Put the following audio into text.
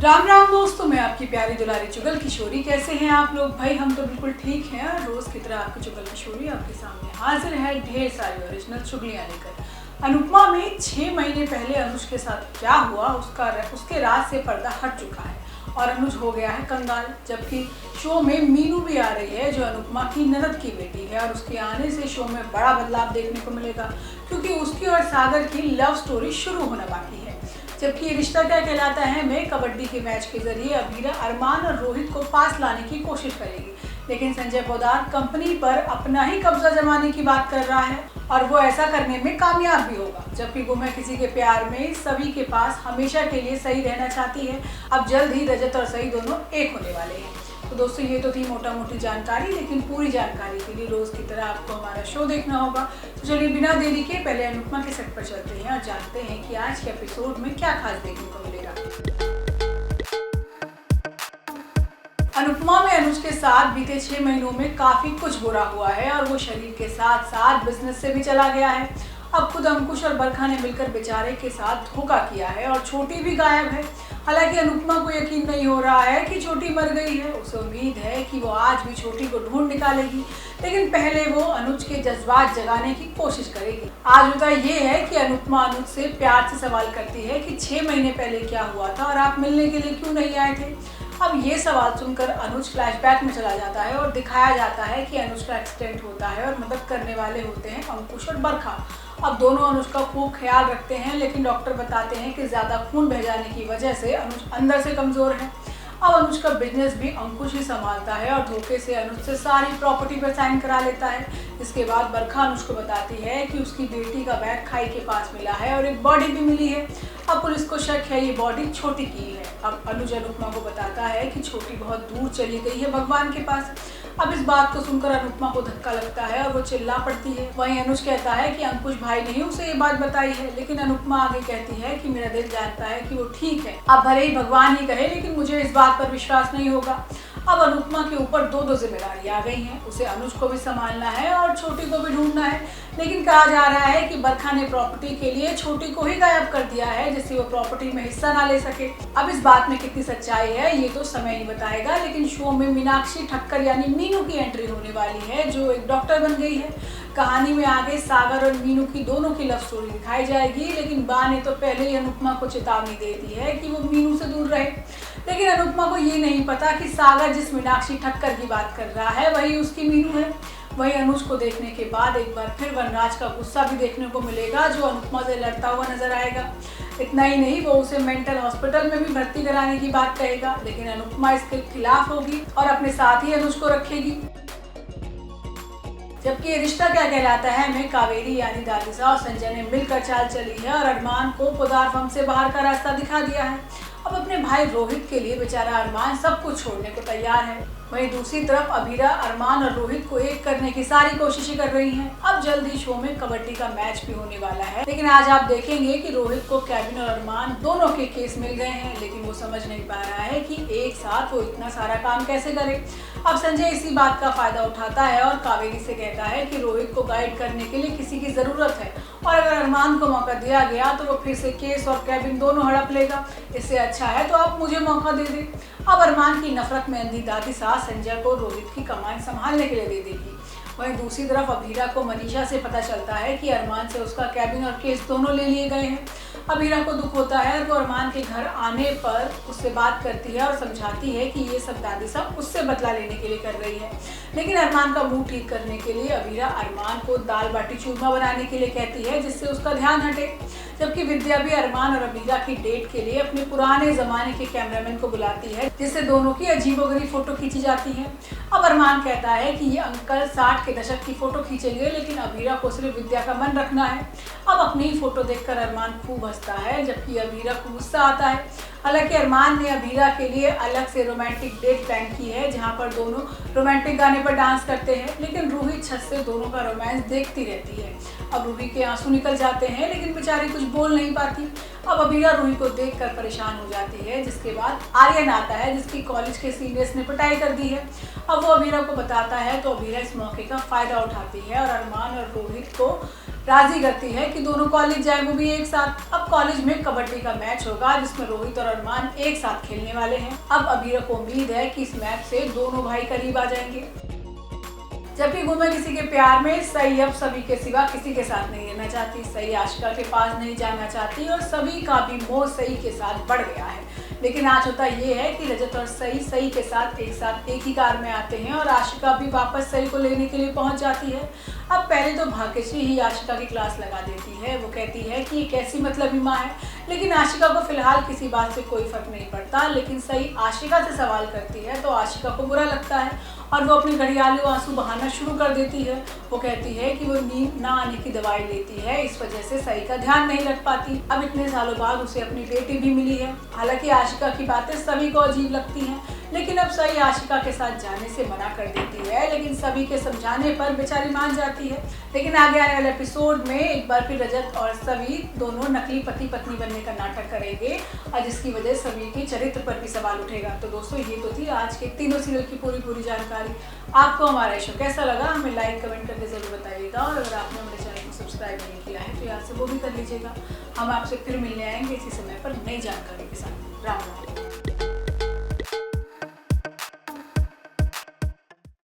राम राम दोस्तों, मैं आपकी प्यारी दुलारी चुगल किशोरी। कैसे हैं आप लोग? भाई हम तो बिल्कुल ठीक हैं और रोज की तरह आपकी चुगल किशोरी आपके सामने हाजिर है ढेर सारी ओरिजिनल चुगलियां लेकर। अनुपमा में 6 महीने पहले अनुज के साथ क्या हुआ उसके राज से पर्दा हट चुका है और अनुज हो गया है कंगाल। जबकि शो में मीनू भी आ रही है जो अनुपमा की ननद की बेटी है और उसके आने से शो में बड़ा बदलाव देखने को मिलेगा क्योंकि उसकी और सागर की लव स्टोरी शुरू होना बाकी है। जबकि ये रिश्ता क्या कहलाता है में कबड्डी के मैच के जरिए अभीरा अरमान और रोहित को पास लाने की कोशिश करेगी, लेकिन संजय पोद्दार कंपनी पर अपना ही कब्जा जमाने की बात कर रहा है और वो ऐसा करने में कामयाब भी होगा। जबकि गुम है किसी के प्यार में सभी के पास हमेशा के लिए सही रहना चाहती है। अब जल्द ही रजत और सही दोनों एक होने वाले हैं। तो दोस्तों, ये तो थी मोटा मोटी जानकारी, लेकिन पूरी जानकारी के लिए रोज की तरह आपको हमारा शो देखना होगा। तो चलिए बिना देरी के पहले अनुपमा के सेट पर चलते हैं और जानते हैं कि आज के एपिसोड में क्या खास देखने को मिलेगा। अनुपमा में अनुज के साथ बीते 6 महीनों में काफी कुछ बुरा हुआ है और वो शरीर के साथ साथ बिजनेस से भी चला गया है। अब खुद अंकुश और बरखा ने मिलकर बेचारे के साथ धोखा किया है और छोटी भी गायब है। हालांकि अनुपमा को यकीन नहीं हो रहा है कि छोटी मर गई है। उसे उम्मीद है कि वो आज भी छोटी को ढूंढ निकालेगी, लेकिन पहले वो अनुज के जज्बात जगाने की कोशिश करेगी। आज मुद्दा ये है कि अनुपमा अनुज से प्यार से सवाल करती है कि 6 महीने पहले क्या हुआ था और आप मिलने के लिए क्यों नहीं आए थे। अब ये सवाल सुनकर अनुज फ्लैशबैक में चला जाता है और दिखाया जाता है कि अनुज का एक्सीडेंट होता है और मदद करने वाले होते हैं अंकुश और बरखा। अब दोनों अनुज का खूब ख्याल रखते हैं, लेकिन डॉक्टर बताते हैं कि ज़्यादा खून बह जाने की वजह से अनुज अंदर से कमज़ोर है। अब अनुज का बिजनेस भी अंकुश ही संभालता है और धोखे से अनुज से सारी प्रॉपर्टी पर साइन करा लेता है। इसके बाद बरखा अनुज को बताती है कि उसकी बेटी का बैग खाई के पास मिला है और एक बॉडी भी मिली है। अब पुलिस को शक है ये बॉडी छोटी की है। अब अनुज अनुपमा को बताता है कि छोटी बहुत दूर चली गई है भगवान के पास। अब इस बात को सुनकर अनुपमा को धक्का लगता है और वो चिल्ला पड़ती है। वहीं अनुज कहता है कि अंकुश भाई ने ही उसे ये बात बताई है, लेकिन अनुपमा आगे कहती है कि मेरा दिल जानता है कि वो ठीक है। अब भले ही भगवान ही कहे, लेकिन मुझे इस बात पर विश्वास नहीं होगा। अब अनुपमा के ऊपर दो जिम्मेदारी आ गई हैं। उसे अनुज को भी संभालना है और छोटी को भी ढूंढना है, लेकिन कहा जा रहा है कि बरखा ने प्रॉपर्टी के लिए छोटी को ही गायब कर दिया है जिससे वो प्रॉपर्टी में हिस्सा ना ले सके। अब इस बात में कितनी सच्चाई है ये तो समय ही बताएगा, लेकिन शो में मीनाक्षी ठक्कर यानी मीनू की एंट्री होने वाली है जो एक डॉक्टर बन गई है। कहानी में आगे सागर और मीनू की दोनों की लव स्टोरी दिखाई जाएगी, लेकिन बा ने तो पहले ही अनुपमा को चेतावनी दे दी है कि वो मीनू से दूर रहे। लेकिन अनुपमा को ये नहीं पता कि सागर जिस मीनाक्षी ठक्कर की बात कर रहा है वही उसकी मीनू है। वही अनुज को देखने के बाद एक बार फिर वनराज का गुस्सा भी देखने को मिलेगा जो अनुपमा से लड़ता हुआ नजर आएगा। इतना ही नहीं, वो उसे मेंटल हॉस्पिटल में भी भर्ती कराने की बात कहेगा, लेकिन अनुपमा इसके खिलाफ होगी और अपने साथ ही अनुज को रखेगी। जबकि ये रिश्ता क्या कहलाता है में कावेरी यानी दादिसा और संजय ने मिलकर चाल चली है और अरमान को पोद्दार फर्म से बाहर का रास्ता दिखा दिया है। अब अपने भाई रोहित के लिए बेचारा अरमान सब कुछ छोड़ने को तैयार है। वहीं दूसरी तरफ अभीरा अरमान और रोहित को एक करने की सारी कोशिशें कर रही हैं। अब जल्द ही शो में कबड्डी का मैच भी होने वाला है, लेकिन आज आप देखेंगे कि रोहित को केविन और अरमान दोनों के केस मिल गए हैं, लेकिन वो समझ नहीं पा रहा है कि एक साथ वो इतना सारा काम कैसे करे। अब संजय इसी बात का फायदा उठाता है और कावेरी से कहता है कि रोहित को गाइड करने के लिए किसी की जरूरत है और अगर अरमान को मौका दिया गया तो वो फिर से केस और केविन दोनों हड़प लेगा। इससे अच्छा है तो आप मुझे मौका दे दें। अब अरमान की नफरत में अंधी दादिसा संजय को रोहित की कमान संभालने के लिए दे देगी। वहीं दूसरी तरफ अभीरा को मनीषा से पता चलता है कि अरमान से उसका केबिन और केस दोनों ले लिए गए हैं। अभीरा को दुख होता है और वो अरमान के घर आने पर उससे बात करती है और समझाती है कि ये सब दादिसा उससे बदला लेने के लिए कर रही है। लेकिन अरमान का मुंह ठीक करने के लिए अभीरा अरमान को दाल बाटी चूरमा बनाने के लिए कहती है जिससे उसका ध्यान हटे। जबकि विद्या भी अरमान और अभीरा की डेट के लिए अपने पुराने जमाने के कैमरामैन को बुलाती है जिससे दोनों की अजीबोगरीब फोटो खींची जाती है। अब अरमान कहता है कि ये अंकल 60 के दशक की फोटो खींचेंगे, लेकिन अभीरा को सिर्फ विद्या का मन रखना है। अब अपनी ही फोटो देखकर अरमान खूब हंसता है, जबकि अभीरा को गुस्सा आता है। हालांकि अरमान ने अभीरा के लिए अलग से रोमांटिक डेट प्लान की है जहां पर दोनों रोमांटिक गाने पर डांस करते हैं, लेकिन रूही छत से दोनों का रोमांस देखती रहती है। अब रूही के आंसू निकल जाते हैं, लेकिन बेचारी कुछ बोल नहीं पाती। अब अभीरा रूही को देखकर परेशान हो जाती है, जिसके बाद आर्यन आता है जिसकी कॉलेज के सीनियर्स ने पिटाई कर दी है। अब वो अभीरा को बताता है तो अभीरा इस मौके का फायदा उठाती है और अरमान और रोहित को राजी करती है कि दोनों कॉलेज जाए, वो भी एक साथ। अब कॉलेज में कबड्डी का मैच होगा जिसमें रोहित और अरमान एक साथ खेलने वाले हैं। अब अबीरा को उम्मीद है कि इस मैच से दोनों भाई करीब आ जाएंगे। जबकि गुमे किसी के प्यार में सई अब सभी के सिवा किसी के साथ नहीं रहना चाहती। सई आशिका के पास नहीं जाना चाहती और सभी का भी मोह सई के साथ बढ़ गया है। लेकिन आज होता ये है कि रजत और सई के साथ एक ही कार में आते हैं और आशिका भी वापस सई को लेने के लिए पहुंच जाती है। अब पहले तो भाग्यश्री ही आशिका की क्लास लगा देती है। वो कहती है कि ये कैसी मतलबी माँ है, लेकिन आशिका को फिलहाल किसी बात से कोई फर्क नहीं पड़ता। लेकिन सई आशिका से सवाल करती है तो आशिका को बुरा लगता है और वो अपने घड़ियालू आंसू बहाना शुरू कर देती है। वो कहती है कि वो नींद ना आने की दवाई लेती है, इस वजह से सई का ध्यान नहीं रख पाती। अब इतने सालों बाद उसे अपनी बेटी भी मिली है। हालांकि आशिका की बातें सभी को अजीब लगती हैं, लेकिन अब सई आशिका के साथ जाने से मना कर देती है। लेकिन सभी के समझाने पर बेचारी मान जाती है। लेकिन आगे आने वाले एपिसोड में एक बार फिर रजत और सभी दोनों नकली पति पत्नी बनने का नाटक करेंगे और जिसकी वजह सभी के चरित्र पर भी सवाल उठेगा। तो दोस्तों, ये तो थी आज के तीनों सीरियल की पूरी जानकारी। आपको हमारा शो कैसा लगा हमें लाइक कमेंट करके जरूर बताइएगा और अगर आपने हमारे चैनल को सब्सक्राइब नहीं किया है तो यहाँ से वो भी कर लीजिएगा। हम आपसे फिर मिलने आएंगे इसी समय पर नई जानकारी के साथ। राम राम।